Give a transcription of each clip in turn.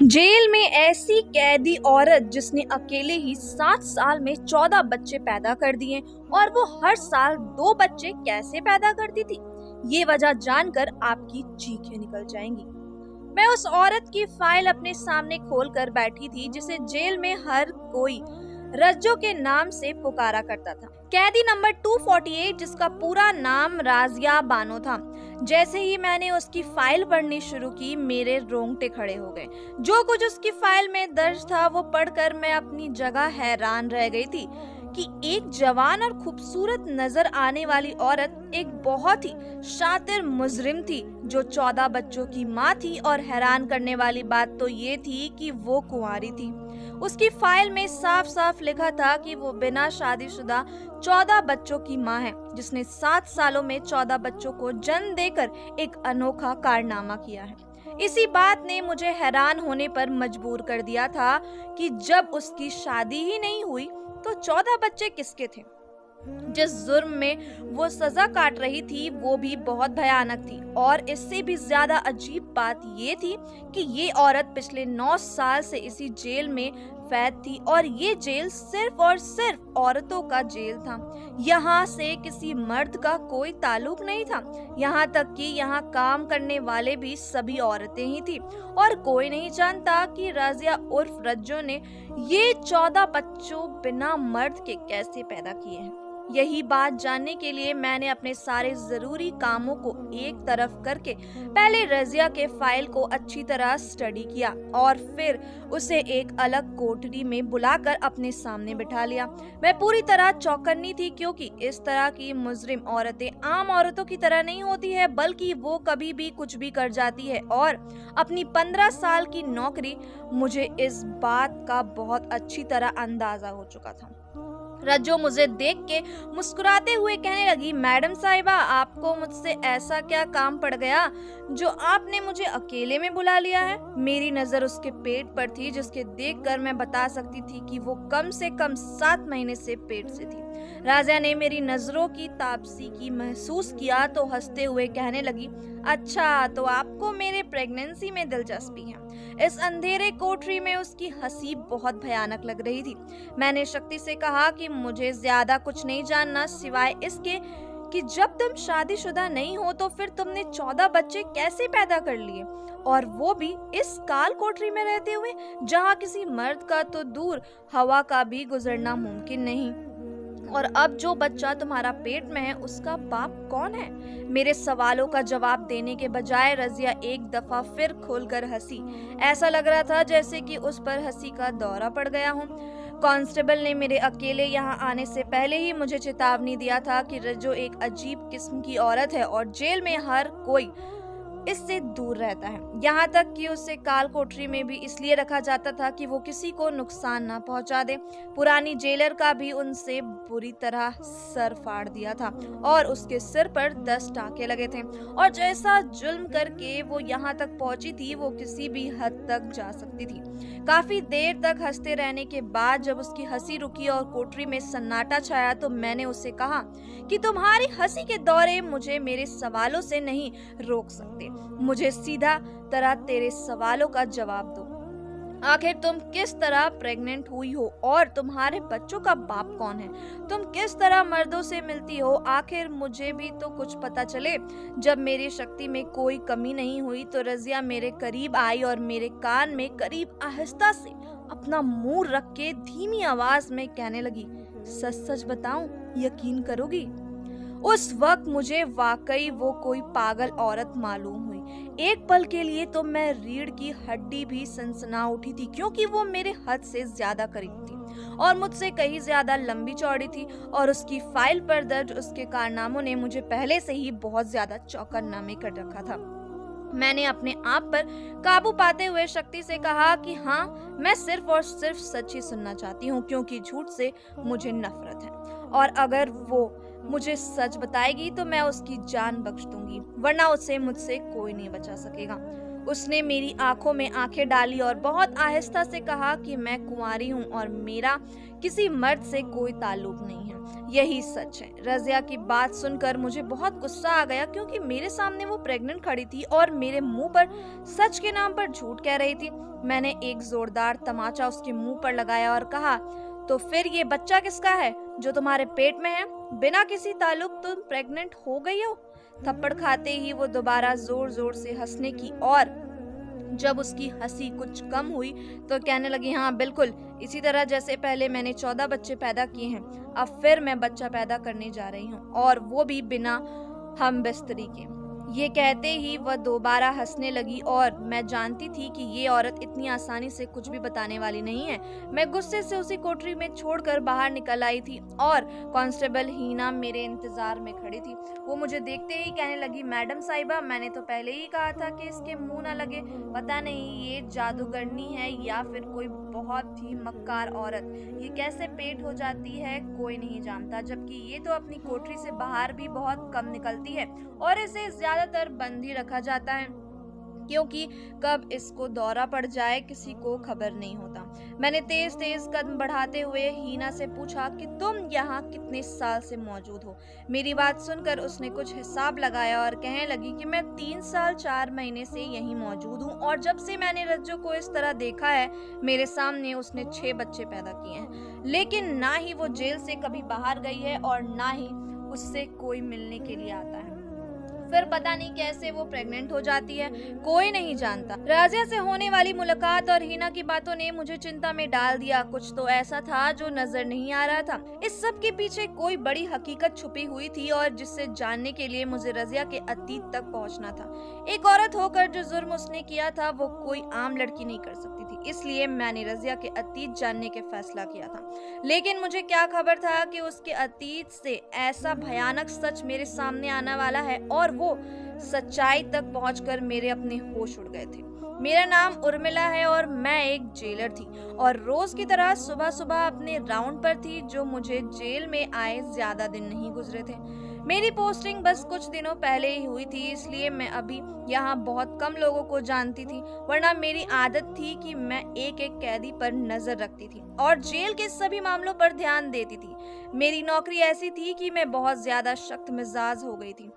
Jail में ऐसी कैदी औरत जिसने अकेले ही 7 साल में 14 बच्चे पैदा कर दिए और वो हर साल 2 बच्चे कैसे पैदा करती थी, ये वजह जानकर आपकी चीखें निकल जाएंगी। मैं उस औरत की फाइल अपने सामने खोलकर बैठी थी जिसे जेल में हर कोई रज्जो के नाम से पुकारा करता था। कैदी नंबर 248 जिसका पूरा नाम राजिया बानो था। जैसे ही मैंने उसकी फाइल पढ़नी शुरू की मेरे रोंगटे खड़े हो गए। जो कुछ उसकी फाइल में दर्ज था वो पढ़कर मैं अपनी जगह हैरान रह गई थी कि एक जवान और खूबसूरत नजर आने वाली औरत एक बहुत ही शातिर मुजरिम थी जो 14 बच्चों की माँ थी। और हैरान करने वाली बात तो ये थी कि वो कुंवारी थी। उसकी फाइल में साफ साफ लिखा था कि वो बिना शादीशुदा 14 बच्चों की माँ है जिसने 7 सालों में 14 बच्चों को जन्म देकर एक अनोखा कारनामा किया है। इसी बात ने मुझे हैरान होने पर मजबूर कर दिया था कि जब उसकी शादी ही नहीं हुई तो 14 बच्चे किसके थे। जिस जुर्म में वो सजा काट रही थी वो भी बहुत भयानक थी। और इससे भी ज्यादा अजीब बात ये थी कि ये औरत पिछले 9 साल से इसी जेल में कैद थी और ये जेल सिर्फ और सिर्फ औरतों का जेल था। यहाँ से किसी मर्द का कोई ताल्लुक नहीं था। यहाँ तक कि यहाँ काम करने वाले भी सभी औरतें ही थी। और कोई नहीं जानता कि राजिया उर्फ रज्जो ने ये 14 बच्चों बिना मर्द के कैसे पैदा किए हैं। यही बात जानने के लिए मैंने अपने सारे जरूरी कामों को एक तरफ करके पहले रजिया के फाइल को अच्छी तरह स्टडी किया और फिर उसे एक अलग कोठरी में बुलाकर अपने सामने बिठा लिया। मैं पूरी तरह चौकन्नी थी क्योंकि इस तरह की मुजरिम औरतें आम औरतों की तरह नहीं होती है, बल्कि वो कभी भी कुछ भी कर जाती है। और अपनी 15 साल की नौकरी मुझे इस बात का बहुत अच्छी तरह अंदाजा हो चुका था। रज्जो मुझे देख के मुस्कुराते हुए कहने लगी, मैडम साहिबा, आपको मुझसे ऐसा क्या काम पड़ गया जो आपने मुझे अकेले में बुला लिया है। मेरी नजर उसके पेट पर थी जिसके देखकर मैं बता सकती थी कि वो कम से कम 7 महीने से पेट से थी। राजा ने मेरी नजरों की तापसी की महसूस किया तो हंसते हुए कहने लगी, अच्छा तो आपको मेरे प्रेगनेंसी में दिलचस्पी है। इस अंधेरे कोठरी में उसकी हंसी बहुत भयानक लग रही थी। मैंने शक्ति से कहा कि मुझे ज्यादा कुछ नहीं जानना सिवाय इसके कि जब तुम शादीशुदा नहीं हो तो फिर तुमने 14 बच्चे कैसे पैदा कर लिए, और वो भी इस काल कोठरी में रहते हुए जहाँ किसी मर्द का तो दूर हवा का भी गुजरना मुमकिन नहीं। और अब जो बच्चा तुम्हारा पेट में है उसका बाप कौन है। मेरे सवालों का जवाब देने के बजाय रजिया एक दफा फिर खोलकर हंसी। ऐसा लग रहा था जैसे कि उस पर हंसी का दौरा पड़ गया हो। कांस्टेबल ने मेरे अकेले यहाँ आने से पहले ही मुझे चेतावनी दिया था कि रज्जो एक अजीब किस्म की औरत है और जेल में हर कोई इससे दूर रहता है। यहाँ तक कि उसे काल कोठरी में भी इसलिए रखा जाता था कि वो किसी को नुकसान ना पहुंचा दे। पुरानी जेलर का भी उनसे बुरी तरह सर फाड़ दिया था और उसके सिर पर 10 टाके लगे थे। और जैसा जुल्म करके वो यहाँ तक पहुंची थी वो किसी भी हद तक जा सकती थी। काफी देर तक हंसते रहने के बाद जब उसकी हंसी रुकी और कोठरी में सन्नाटा छाया तो मैंने उसे कहा कि तुम्हारी हंसी के दौरे मुझे मेरे सवालों से नहीं रोक सकते। मुझे सीधा तरह तेरे सवालों का जवाब दो। आखिर तुम किस तरह प्रेग्नेंट हुई हो और तुम्हारे बच्चों का बाप कौन है। तुम किस तरह मर्दों से मिलती हो। आखिर मुझे भी तो कुछ पता चले। जब मेरी शक्ति में कोई कमी नहीं हुई तो रजिया मेरे करीब आई और मेरे कान में करीब आहिस्ता से अपना मुंह रख के धीमी आवाज में कहने लगी, सच सच बताऊं, यकीन करोगी। उस वक्त मुझे वाकई वो कोई पागल औरत मालूम हुई। एक पल के लिए तो मैं रीढ़ की हड्डी भी सनसना उठी थी क्योंकि वो मेरे हद से ज्यादा करीब थी और मुझसे कहीं ज्यादा लंबी चौड़ी थी। और उसकी फाइल पर दर्ज उसके कारनामों ने मुझे पहले से ही बहुत ज्यादा चौकन्ना में कर रखा था। मैंने अपने आप पर काबू पाते हुए शक्ति से कहा कि हाँ, मैं सिर्फ और सिर्फ सच ही सुनना चाहती हूँ क्योंकि झूठ से मुझे नफरत है। और अगर वो मुझे सच बताएगी तो मैं उसकी जान बख्श दूंगी, वरना उसे मुझसे कोई नहीं बचा सकेगा। उसने मेरी आंखों में आंखें डाली और बहुत आहिस्ता से कहा कि मैं कुंवारी हूँ और मेरा किसी मर्द से कोई ताल्लुक नहीं है। यही सच है। रज़िया की बात सुनकर मुझे बहुत गुस्सा आ गया, क्योंकि मेरे सामने वो प्रेग्नेंट खड़ी थी और मेरे मुंह पर सच के नाम पर झूठ कह रही थी। मैंने एक जोरदार तमाचा उसके मुंह पर लगाया और कहा, तो फिर ये बच्चा किसका है जो तुम्हारे पेट में है? बिना किसी ताल्लुक तुम प्रेग्नेंट हो गई हो? थप्पड़ खाते ही वो दोबारा जोर जोर से हंसने की, और जब उसकी हंसी कुछ कम हुई तो कहने लगी, हाँ बिल्कुल, इसी तरह जैसे पहले मैंने 14 बच्चे पैदा किए हैं, अब फिर मैं बच्चा पैदा करने जा रही हूँ, और वो भी बिना हम बिस्तरी के। ये कहते ही वह दोबारा हंसने लगी, और मैं जानती थी कि ये औरत इतनी आसानी से कुछ भी बताने वाली नहीं है। मैं गुस्से से उसी कोठरी में छोड़कर बाहर निकल आई थी, और कांस्टेबल हीना मेरे इंतजार में खड़ी थी। वो मुझे देखते ही कहने लगी, मैडम साहिबा, मैंने तो पहले ही कहा था कि इसके मुंह ना लगे। पता नहीं ये जादूगरनी है या फिर कोई बहुत ही मक्कार औरत। ये कैसे पेट हो जाती है कोई नहीं जानता, जबकि ये तो अपनी कोठरी से बाहर भी बहुत कम निकलती है, और इसे ज्यादातर बंद ही रखा जाता है, क्योंकि कब इसको दौरा पड़ जाए किसी को खबर नहीं होता। मैंने तेज तेज कदम बढ़ाते हुए हीना से पूछा कि तुम यहाँ कितने साल से मौजूद हो? मेरी बात सुनकर उसने कुछ हिसाब लगाया और कहने लगी कि मैं 3 साल 4 महीने से यहीं मौजूद हूँ, और जब से मैंने रज्जू को इस तरह देखा है मेरे सामने उसने 6 बच्चे पैदा किए हैं। लेकिन ना ही वो जेल से कभी बाहर गई है और ना ही उससे कोई मिलने के लिए आता है। फिर पता नहीं कैसे वो प्रेग्नेंट हो जाती है, कोई नहीं जानता। राजिया से होने वाली मुलाकात और हीना की बातों ने मुझे चिंता में डाल दिया। कुछ तो ऐसा था जो नजर नहीं आ रहा था। इस सब के पीछे कोई बड़ी हकीकत छुपी हुई थी, और जिससे जानने के लिए मुझे रजिया के अतीत तक पहुंचना था। एक औरत होकर जो जुर्म उसने किया था वो कोई आम लड़की नहीं कर सकती थी, इसलिए मैंने रजिया के अतीत जानने के फैसला किया था। लेकिन मुझे क्या खबर था कि उसके अतीत से ऐसा भयानक सच मेरे सामने आने वाला है, और वो सच्चाई तक पहुंचकर मेरे अपने होश उड़ गए थे। मेरा नाम उर्मिला है और मैं एक जेलर थी, और रोज की तरह सुबह सुबह अपने राउंड पर थी, जो मुझे जेल में आए ज्यादा दिन नहीं गुजरे थे। मेरी पोस्टिंग बस कुछ दिनों पहले ही हुई थी, इसलिए मैं अभी यहाँ बहुत कम लोगों को जानती थी, वरना मेरी आदत थी कि मैं एक एक कैदी पर नजर रखती थी और जेल के सभी मामलों पर ध्यान देती थी। मेरी नौकरी ऐसी थी कि मैं बहुत ज्यादा सख्त मिजाज हो गई थी।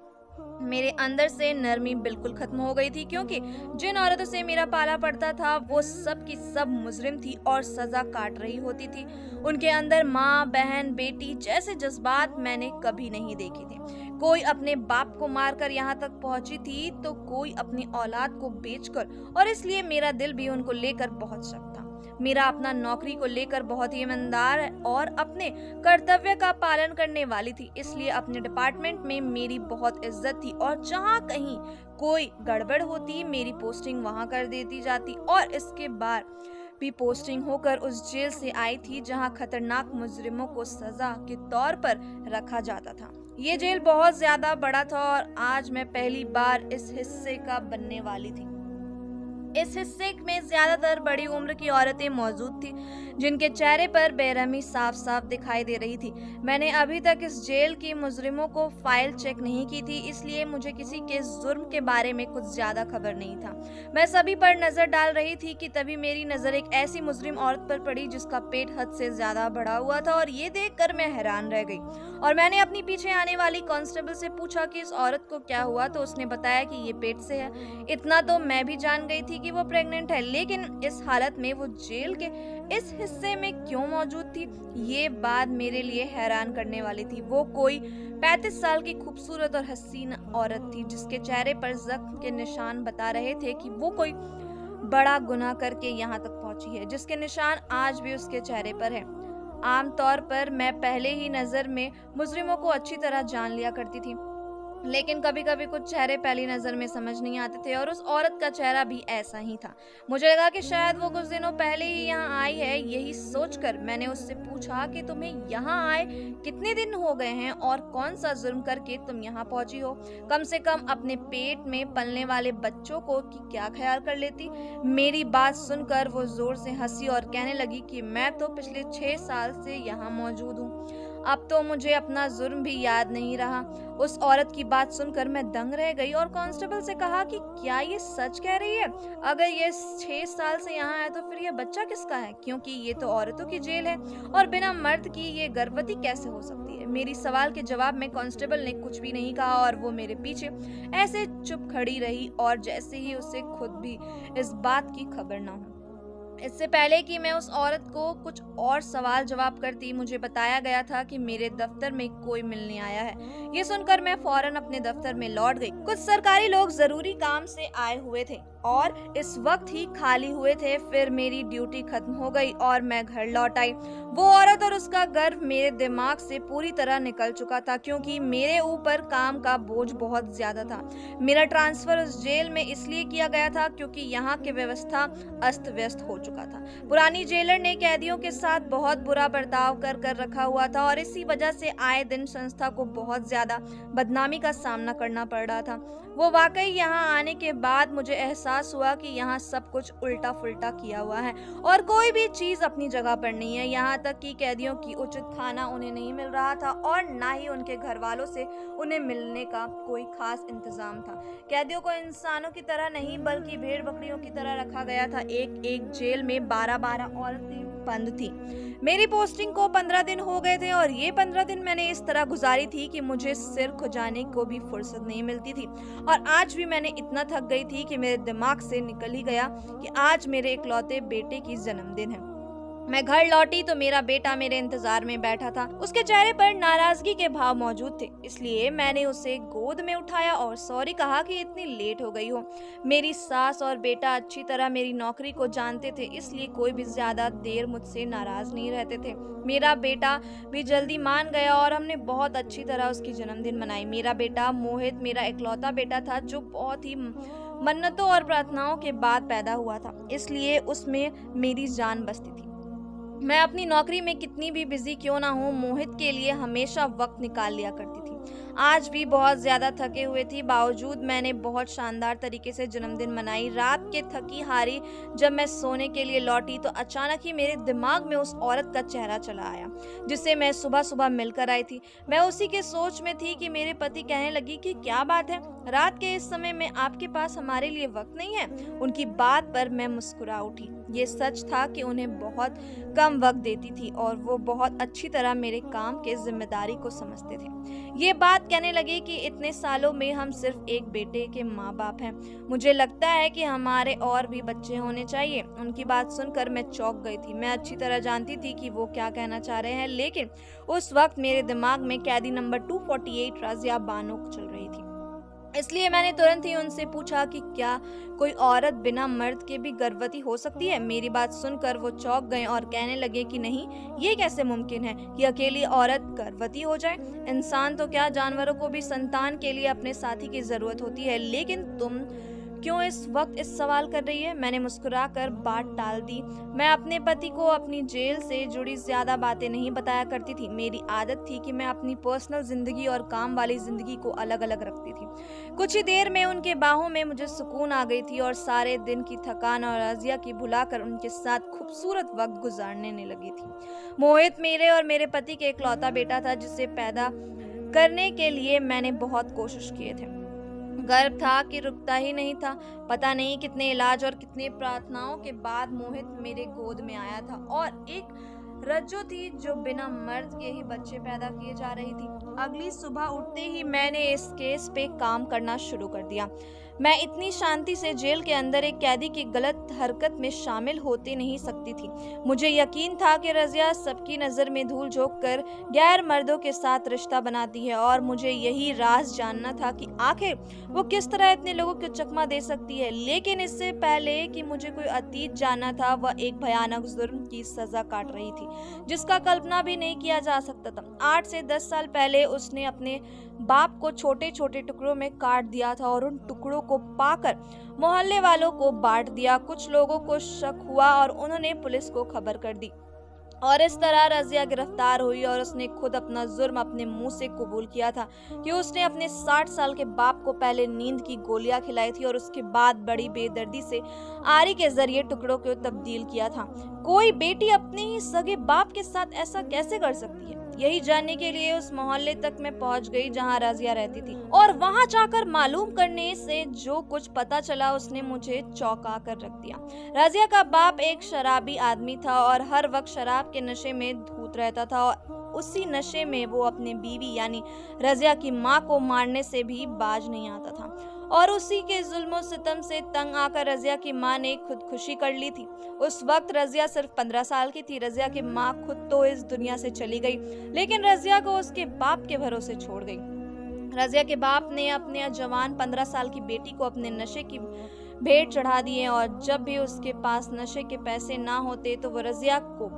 मेरे अंदर से नरमी बिल्कुल खत्म हो गई थी, क्योंकि जिन औरतों से मेरा पाला पड़ता था वो सब की सब मुजरिम थी और सजा काट रही होती थी। उनके अंदर माँ, बहन, बेटी जैसे जज्बात मैंने कभी नहीं देखे थे। कोई अपने बाप को मारकर यहाँ तक पहुंची थी, तो कोई अपनी औलाद को बेचकर, और इसलिए मेरा दिल भी उनको लेकर बहुत सख्त था। मेरा अपना नौकरी को लेकर बहुत ही ईमानदार और अपने कर्तव्य का पालन करने वाली थी, इसलिए अपने डिपार्टमेंट में मेरी बहुत इज्जत थी, और जहाँ कहीं कोई गड़बड़ होती मेरी पोस्टिंग वहां कर देती जाती। और इसके बाद भी पोस्टिंग होकर उस जेल से आई थी जहां खतरनाक मुजरिमों को सजा के तौर पर रखा जाता था। ये जेल बहुत ज्यादा बड़ा था, और आज मैं पहली बार इस हिस्से का बनने वाली थी। इस हिस्से में ज्यादातर बड़ी उम्र की औरतें मौजूद थी, जिनके चेहरे पर बेरहमी साफ साफ दिखाई दे रही थी। मैंने अभी तक इस जेल के मुजरिमों को फाइल चेक नहीं की थी, इसलिए मुझे किसी के जुर्म के बारे में कुछ ज्यादा खबर नहीं था। मैं सभी पर नजर डाल रही थी कि तभी मेरी नजर एक ऐसी मुजरिम औरत पर पड़ी जिसका पेट हद से ज्यादा बढ़ा हुआ था, और ये देखकर मैं हैरान रह गई। और मैंने अपनी पीछे आने वाली कांस्टेबल से पूछा कि इस औरत को क्या हुआ, तो उसने बताया कि ये पेट से है। इतना तो मैं भी जान गई थी कि वो प्रेग्नेंट है, लेकिन इस हालत में वो जेल के इस हिस्से में क्यों मौजूद थी, ये बात मेरे लिए हैरान करने वाली थी। वो कोई 35 साल की खूबसूरत और हसीन औरत थी, जिसके चेहरे पर जख्म के निशान बता रहे थे कि वो कोई बड़ा गुनाह करके यहाँ तक पहुंची है, जिसके निशान आज भी उसके चेहरे पर है। आमतौर पर मैं पहले ही नजर में मुजरिमों को अच्छी तरह जान लिया करती थी, लेकिन कभी कभी कुछ चेहरे पहली नजर में समझ नहीं आते थे, और उस औरत का चेहरा भी ऐसा ही था। मुझे लगा कि शायद वो कुछ दिनों पहले ही यहाँ आई है। यही सोचकर मैंने उससे पूछा कि तुम्हें यहाँ आए कितने दिन हो गए हैं, और कौन सा जुर्म करके तुम यहाँ पहुंची हो? कम से कम अपने पेट में पलने वाले बच्चों को कि क्या ख्याल कर लेती। मेरी बात सुनकर वो जोर से हंसी और कहने लगी कि मैं तो पिछले 6 साल से यहाँ मौजूद हूँ। अब तो मुझे अपना जुर्म भी याद नहीं रहा। उस औरत की बात सुनकर मैं दंग रह गई और कांस्टेबल से कहा कि क्या ये सच कह रही है? अगर ये 6 साल से यहाँ है तो फिर ये बच्चा किसका है? क्योंकि ये तो औरतों की जेल है और बिना मर्द की ये गर्भवती कैसे हो सकती है? मेरी सवाल के जवाब में कांस्टेबल ने कुछ भी नहीं कहा और वो मेरे पीछे ऐसे चुप खड़ी रही और जैसे ही उसे खुद भी इस बात की खबर ना हो। इससे पहले कि मैं उस औरत को कुछ और सवाल जवाब करती, मुझे बताया गया था कि मेरे दफ्तर में कोई मिलने आया है। ये सुनकर मैं फौरन अपने दफ्तर में लौट गई। कुछ सरकारी लोग जरूरी काम से आए हुए थे और इस वक्त ही खाली हुए थे। फिर मेरी ड्यूटी खत्म हो गई और मैं घर लौट आई। वो औरत और उसका गर्व मेरे दिमाग से पूरी तरह निकल चुका था, क्योंकि मेरे ऊपर काम का बोझ बहुत ज्यादा था। मेरा ट्रांसफर उस जेल में इसलिए किया गया था क्योंकि यहाँ की व्यवस्था अस्त व्यस्त हो चुका था। पुरानी जेलर ने कैदियों के साथ बहुत बुरा बर्ताव कर रखा हुआ था और इसी वजह से आए दिन संस्था को बहुत ज्यादा बदनामी का सामना करना पड़ रहा था। वो वाकई यहाँ आने के बाद मुझे एहसास हुआ कि यहाँ सब कुछ उल्टा फुल्टा किया हुआ है और कोई भी चीज अपनी जगह पर नहीं है। यहाँ तक कि कैदियों की उचित खाना उन्हें नहीं मिल रहा था और ना ही उनके घर वालों से उन्हें मिलने का कोई खास इंतजाम था। कैदियों को इंसानों की तरह नहीं बल्कि भेड़ बकरियों की तरह रखा गया था। एक एक जेल में 12-12 औरतें बंद थी। मेरी पोस्टिंग को 15 दिन हो गए थे और ये 15 दिन मैंने इस तरह गुजारी थी कि मुझे सिर खुजाने को भी फुर्सत नहीं मिलती थी। और आज भी मैंने इतना थक गई थी कि मेरे दिमाग से निकल ही गया कि आज मेरे इकलौते बेटे की जन्मदिन है। मैं घर लौटी तो मेरा बेटा मेरे इंतजार में बैठा था। उसके चेहरे पर नाराजगी के भाव मौजूद थे, इसलिए मैंने उसे गोद में उठाया और सॉरी कहा कि इतनी लेट हो गई हो। मेरी सास और बेटा अच्छी तरह मेरी नौकरी को जानते थे, इसलिए कोई भी ज्यादा देर मुझसे नाराज नहीं रहते थे। मेरा बेटा भी जल्दी मान गया और हमने बहुत अच्छी तरह उसकी जन्मदिन मनाई। मेरा बेटा मोहित मेरा इकलौता बेटा था जो बहुत ही मन्नतों और प्रार्थनाओं के बाद पैदा हुआ था, इसलिए उसमें मेरी जान बसती थी। मैं अपनी नौकरी में कितनी भी बिजी क्यों ना हूँ, मोहित के लिए हमेशा वक्त निकाल लिया करती थी। आज भी बहुत ज्यादा थके हुए थी, बावजूद मैंने बहुत शानदार तरीके से जन्मदिन मनाई। रात के थकी हारी जब मैं सोने के लिए लौटी तो अचानक ही मेरे दिमाग में उस औरत का चेहरा चला आया जिससे मैं सुबह सुबह मिलकर आई थी। मैं उसी के सोच में थी कि मेरे पति कहने लगी कि क्या बात है, रात के इस समय में आपके पास हमारे लिए वक्त नहीं है। उनकी बात पर मैं मुस्कुरा उठी। ये सच था कि उन्हें बहुत कम वक्त देती थी और वो बहुत अच्छी तरह मेरे काम के जिम्मेदारी को समझते थे। ये बात कहने लगे कि इतने सालों में हम सिर्फ एक बेटे के माँ बाप हैं। मुझे लगता है कि हमारे और भी बच्चे होने चाहिए। उनकी बात सुनकर मैं चौंक गई थी। मैं अच्छी तरह जानती थी कि वो क्या कहना चाह रहे हैं, लेकिन उस वक्त मेरे दिमाग में कैदी नंबर 248 रज़िया बानो चल रही थी। इसलिए मैंने तुरंत ही उनसे पूछा कि क्या कोई औरत बिना मर्द के भी गर्भवती हो सकती है। मेरी बात सुनकर वो चौंक गए और कहने लगे कि नहीं, ये कैसे मुमकिन है कि अकेली औरत गर्भवती हो जाए। इंसान तो क्या, जानवरों को भी संतान के लिए अपने साथी की जरूरत होती है, लेकिन तुम क्यों इस वक्त इस सवाल कर रही है। मैंने मुस्कुराकर बात टाल दी। मैं अपने पति को अपनी जेल से जुड़ी ज्यादा बातें नहीं बताया करती थी। मेरी आदत थी कि मैं अपनी पर्सनल जिंदगी और काम वाली जिंदगी को अलग अलग रखती थी। कुछ ही देर में उनके बाहों में मुझे सुकून आ गई थी और सारे दिन की थकान और रज़िया की भुलाकर उनके साथ खूबसूरत वक्त गुजारने लगी थी। मोहित मेरे और मेरे पति के इकलौता बेटा था जिसे पैदा करने के लिए मैंने बहुत कोशिश किए थे। गर्व था कि रुकता ही नहीं था। पता नहीं कितने इलाज और कितने प्रार्थनाओं के बाद मोहित मेरे गोद में आया था और एक रज्जो थी जो बिना मर्द के ही बच्चे पैदा किए जा रही थी। अगली सुबह उठते ही मैंने इस केस पे काम करना शुरू कर दिया। मैं इतनी शांति से जेल के अंदर एक कैदी की गलत हरकत में शामिल होते नहीं सकती थी। मुझे यकीन था कि रज़िया सबकी नज़र में धूल झोंक कर गैर मर्दों के साथ रिश्ता बनाती है और मुझे यही राज जानना था कि आखिर वो किस तरह इतने लोगों को चकमा दे सकती है। लेकिन इससे पहले कि मुझे कोई अतीत जानना था, वह एक भयानक जुर्म की सजा काट रही थी जिसका कल्पना भी नहीं किया जा सकता था। 8 से 10 साल पहले उसने अपने बाप को छोटे छोटे टुकड़ों में काट दिया था और उन टुकड़ों को पाकर मोहल्ले वालों को बांट दिया। कुछ लोगों को शक हुआ और उन्होंने पुलिस को खबर कर दी और इस तरह रज़िया गिरफ्तार हुई और उसने खुद अपना जुर्म अपने मुंह से कबूल किया था कि उसने अपने 60 साल के बाप को पहले नींद की गोलियां खिलाई थी और उसके बाद बड़ी बेदर्दी से आरी के जरिए टुकड़ों को तब्दील किया था। कोई बेटी अपने ही सगे बाप के साथ ऐसा कैसे कर सकती है? यही जानने के लिए उस मोहल्ले तक मैं पहुंच गई जहां रजिया रहती थी, और वहां जाकर मालूम करने से जो कुछ पता चला उसने मुझे चौंका कर रख दिया। रजिया का बाप एक शराबी आदमी था और हर वक्त शराब के नशे में धूत रहता था, और उसी नशे में वो अपने बीवी यानी रजिया की माँ को मारने से भी बाज नहीं आता था, और उसी के जुल्म सितम से तंग आकर रजिया की माँ ने खुदकुशी कर ली थी। उस वक्त रजिया सिर्फ 15 साल की थी। रजिया की माँ खुद तो इस दुनिया से चली गई, लेकिन रजिया को उसके बाप के भरोसे छोड़ गई। रजिया के बाप ने अपने जवान 15 साल की बेटी को अपने नशे की भेंट चढ़ा दिए, और जब भी उसके पास नशे के पैसे ना होते तो वो रजिया को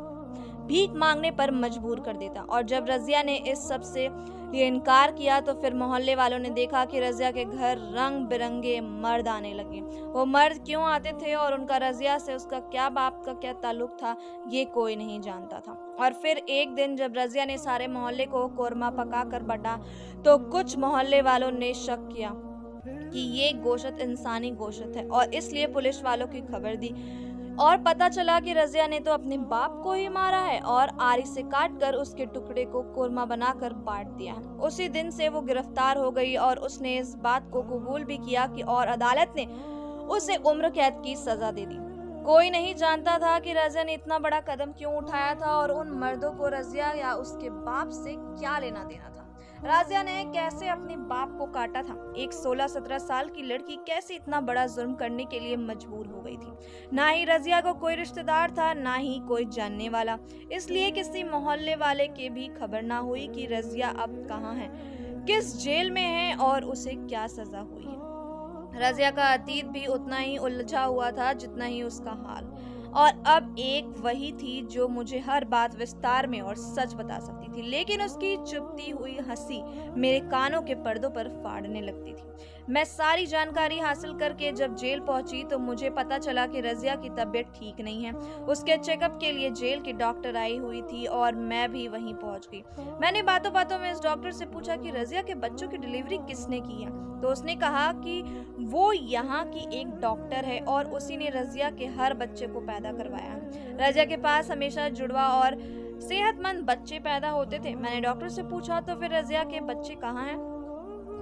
भीख मांगने पर मजबूर कर देता। और जब रजिया ने इस सब से लिए इनकार किया तो फिर मोहल्ले वालों ने देखा कि रजिया के घर रंग बिरंगे मर्द आने लगे। वो मर्द क्यों आते थे और उनका रजिया से उसका क्या बाप का क्या ताल्लुक था, ये कोई नहीं जानता था। और फिर एक दिन जब रजिया ने सारे मोहल्ले को कोरमा पका कर बटा तो कुछ मोहल्ले वालों ने शक किया कि ये गोश्त इंसानी गोश्त है, और इसलिए पुलिस वालों की खबर दी, और पता चला कि रजिया ने तो अपने बाप को ही मारा है और आरी से काटकर उसके टुकड़े को कोरमा बनाकर बांट दिया है। उसी दिन से वो गिरफ्तार हो गई और उसने इस बात को कबूल भी किया कि और अदालत ने उसे उम्र कैद की सजा दे दी। कोई नहीं जानता था कि रजिया ने इतना बड़ा कदम क्यों उठाया था और उन मर्दों को रजिया या उसके बाप से क्या लेना देना था। रजिया ने कैसे अपने बाप को काटा था। एक 16-17 साल की लड़की कैसे इतना बड़ा जुर्म करने के लिए मजबूर हो गई थी। ना ही रजिया को कोई रिश्तेदार था, ना ही कोई जानने वाला, इसलिए किसी मोहल्ले वाले के भी खबर ना हुई कि रजिया अब कहाँ है, किस जेल में है और उसे क्या सजा हुई है। रजिया का अतीत भी उतना ही उलझा हुआ था जितना ही उसका हाल, और अब एक वही थी जो मुझे हर बात विस्तार में और सच बता सकती थी, लेकिन उसकी चुपती हुई हंसी मेरे कानों के पर्दों पर फाड़ने लगती थी। मैं सारी जानकारी हासिल करके जब जेल पहुंची तो मुझे पता चला कि रजिया की तबीयत ठीक नहीं है। उसके चेकअप के लिए जेल की डॉक्टर आई हुई थी और मैं भी वहीं पहुंच गई। मैंने बातों बातों में इस डॉक्टर से पूछा कि रजिया के बच्चों की डिलीवरी किसने की है, तो उसने कहा कि वो यहाँ की एक डॉक्टर है और उसी ने रजिया के हर बच्चे को पैदा करवाया है। रजिया के पास हमेशा जुड़वा और सेहतमंद बच्चे पैदा होते थे। मैंने डॉक्टर से पूछा तो फिर रजिया के बच्चे कहाँ हैं,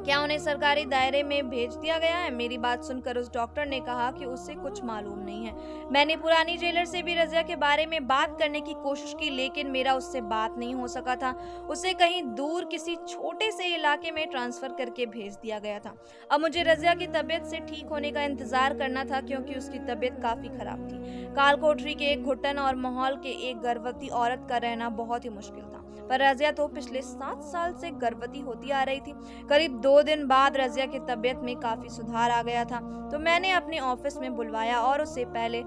क्या उन्हें सरकारी दायरे में भेज दिया गया है? मेरी बात सुनकर उस डॉक्टर ने कहा कि उसे कुछ मालूम नहीं है। मैंने पुरानी जेलर से भी रजिया के बारे में बात करने की कोशिश की, लेकिन मेरा उससे बात नहीं हो सका था। उसे कहीं दूर किसी छोटे से इलाके में ट्रांसफर करके भेज दिया गया था। अब मुझे रजिया की तबीयत से ठीक होने का इंतजार करना था, क्योंकि उसकी तबीयत काफी खराब थी। कालकोठरी के एक घुटन और माहौल के एक गर्भवती औरत का रहना बहुत ही मुश्किल था, पर रजिया तो पिछले 7 साल से गर्भवती होती आ रही थी। करीब 2 दिन बाद रजिया की तबीयत में काफी सुधार आ गया था, तो मैंने अपने ऑफिस में बुलवाया और उसे पहले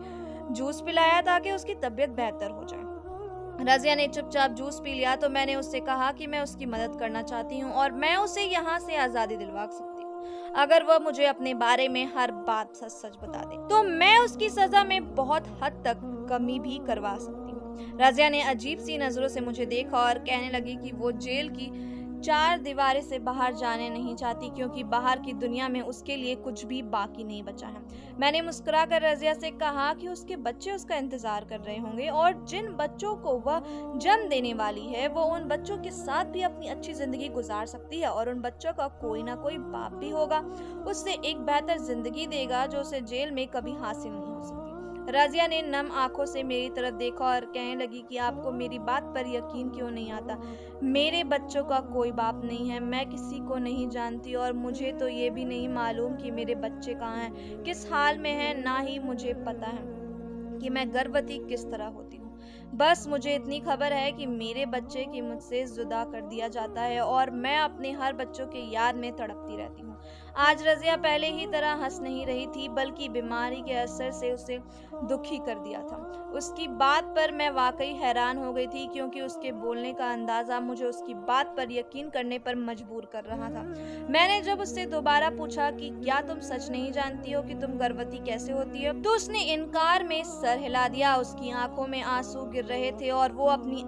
जूस पिलाया ताकि उसकी तबीयत बेहतर हो जाए। रजिया ने चुपचाप जूस पी लिया तो मैंने उससे कहा कि मैं उसकी मदद करना चाहती हूँ और मैं उसे यहाँ से आजादी दिलवा सकती हूँ अगर वह मुझे अपने बारे में हर बात सच सच बता दे, तो मैं उसकी सजा में बहुत हद तक कमी भी करवा सकती हूँ। रजिया ने अजीब सी नजरों से मुझे देखा और कहने लगी कि वो जेल की 4 दीवारें से बाहर जाने नहीं चाहती, क्योंकि बाहर की दुनिया में उसके लिए कुछ भी बाकी नहीं बचा है। मैंने मुस्कुराकर रजिया से कहा कि उसके बच्चे उसका इंतजार कर रहे होंगे और जिन बच्चों को वह जन्म देने वाली है वो उन बच्चों के साथ भी अपनी अच्छी जिंदगी गुजार सकती है, और उन बच्चों का कोई ना कोई बाप भी होगा, उससे एक बेहतर जिंदगी देगा जो उसे जेल में कभी हासिल नहीं हो सकती। रजिया ने नम आंखों से मेरी तरफ देखा और कहने लगी कि आपको मेरी बात पर यकीन क्यों नहीं आता? मेरे बच्चों का कोई बाप नहीं है, मैं किसी को नहीं जानती और मुझे तो ये भी नहीं मालूम कि मेरे बच्चे कहाँ हैं, किस हाल में हैं, ना ही मुझे पता है कि मैं गर्भवती किस तरह होती हूँ। बस मुझे इतनी खबर है कि मेरे बच्चे की मुझसे जुदा कर दिया जाता है और मैं अपने हर बच्चों के याद में तड़पती रहती हूँ। आज रजिया पहले ही तरह हंस नहीं रही थी, बल्कि बीमारी के असर से उसे दुखी कर दिया था। उसकी बात पर मैं वाकई हैरान हो गई थी, क्योंकि उसके बोलने का अंदाजा मुझे उसकी बात पर यकीन करने पर मजबूर कर रहा था। मैंने जब उससे दोबारा पूछा कि क्या तुम सच नहीं जानती हो कि तुम गर्भवती कैसे होती हो, तो उसने इनकार में सर हिला दिया। उसकी आंखों में आंसू गिर रहे थे और वो अपनी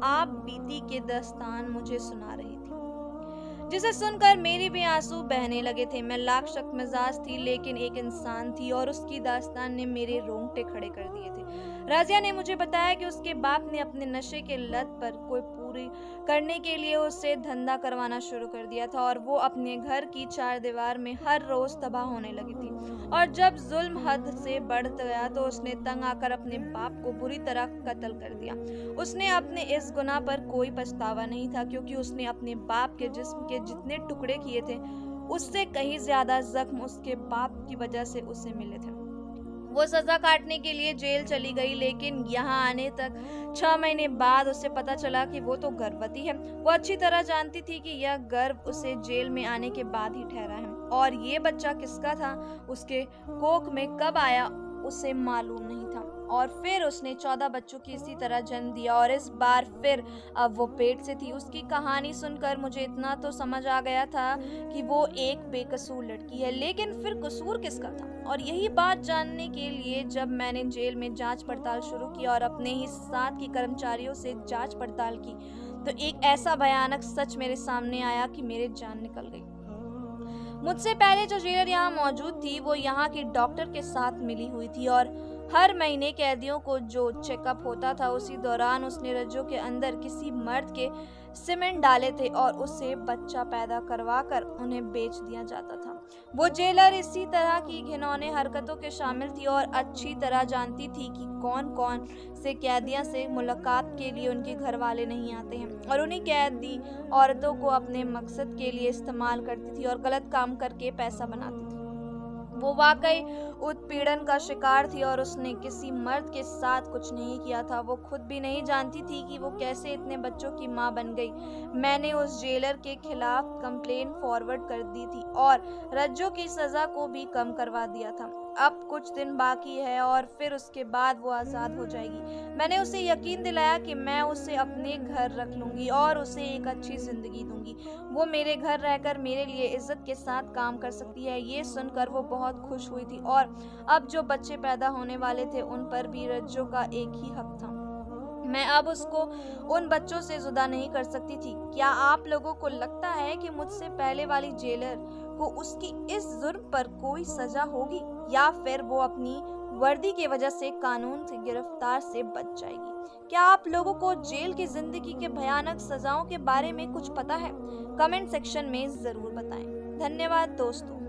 आप बीती के दास्तान मुझे सुना रही थी, जिसे सुनकर मेरे भी आंसू बहने लगे थे। मैं लाख शक्मिजाज थी, लेकिन एक इंसान थी और उसकी दास्तान ने मेरे रोंगटे खड़े कर दिए थे। रज़िया ने मुझे बताया कि उसके बाप ने अपने नशे के लत पर कोई पूरी करने के लिए उससे धंधा करवाना शुरू कर दिया था और वो अपने घर की चार दीवार में हर रोज तबाह होने लगी थी। और जब जुल्म हद से बढ़ गया तो उसने तंग आकर अपने बाप को बुरी तरह कत्ल कर दिया। उसने अपने इस गुनाह पर कोई पछतावा नहीं था, क्योंकि उसने अपने बाप के जिस्म के जितने टुकड़े किए थे उससे कहीं ज्यादा जख्म उसके बाप की वजह से उसे मिले थे। वो सजा काटने के लिए जेल चली गई, लेकिन यहाँ आने तक 6 महीने बाद उसे पता चला कि वो तो गर्भवती है। वो अच्छी तरह जानती थी कि यह गर्भ उसे जेल में आने के बाद ही ठहरा है, और ये बच्चा किसका था, उसके कोख में कब आया, उसे मालूम नहीं था। और फिर उसने 14 बच्चों की इसी तरह जन्म दिया, और इस बार फिर अब वो पेट से थी। उसकी कहानी सुनकर मुझे इतना तो समझ आ गया था कि वो एक बेकसूर लड़की है, लेकिन फिर कसूर किसका था? और यही बात जानने के लिए जब मैंने जेल में जांच पड़ताल शुरू की और अपने ही साथ के कर्मचारियों से जांच पड़ताल की, तो एक ऐसा भयानक सच मेरे सामने आया कि मेरी जान निकल गई। मुझसे पहले जो जेलर यहाँ मौजूद थी वो यहाँ की डॉक्टर के साथ मिली हुई थी, और हर महीने कैदियों को जो चेकअप होता था उसी दौरान उसने रज्जों के अंदर किसी मर्द के सीमेंट डाले थे और उससे बच्चा पैदा करवा कर उन्हें बेच दिया जाता था। वो जेलर इसी तरह की घिनौने हरकतों के शामिल थी और अच्छी तरह जानती थी कि कौन कौन से कैदियों से मुलाकात के लिए उनके घर वाले नहीं आते हैं, और उन्हीं कैदी औरतों को अपने मकसद के लिए इस्तेमाल करती थी और गलत काम करके पैसा बनाती थी। वो वाकई उत्पीड़न का शिकार थी और उसने किसी मर्द के साथ कुछ नहीं किया था। वो खुद भी नहीं जानती थी कि वो कैसे इतने बच्चों की मां बन गई। मैंने उस जेलर के खिलाफ कंप्लेन फॉरवर्ड कर दी थी और रज्जो की सजा को भी कम करवा दिया था। अब कुछ दिन बाकी है और फिर उसके बाद वो आज़ाद हो जाएगी। मैंने उसे यकीन दिलाया कि मैं उसे अपने घर रख लूंगी और उसे एक अच्छी जिंदगी दूंगी। वो मेरे घर रहकर मेरे लिए इज्जत के साथ काम कर सकती है। ये सुनकर वो बहुत खुश हुई थी, और अब जो बच्चे पैदा होने वाले थे उन पर भी रज्जो का एक ही हक था। मैं अब उसको उन बच्चों से जुदा नहीं कर सकती थी। क्या आप लोगों को लगता है कि मुझसे पहले वाली जेलर को उसकी इस जुर्म पर कोई सजा होगी, या फिर वो अपनी वर्दी की वजह से कानून से गिरफ्तार से बच जाएगी? क्या आप लोगों को जेल की जिंदगी के भयानक सजाओं के बारे में कुछ पता है? कमेंट सेक्शन में जरूर बताएं। धन्यवाद दोस्तों।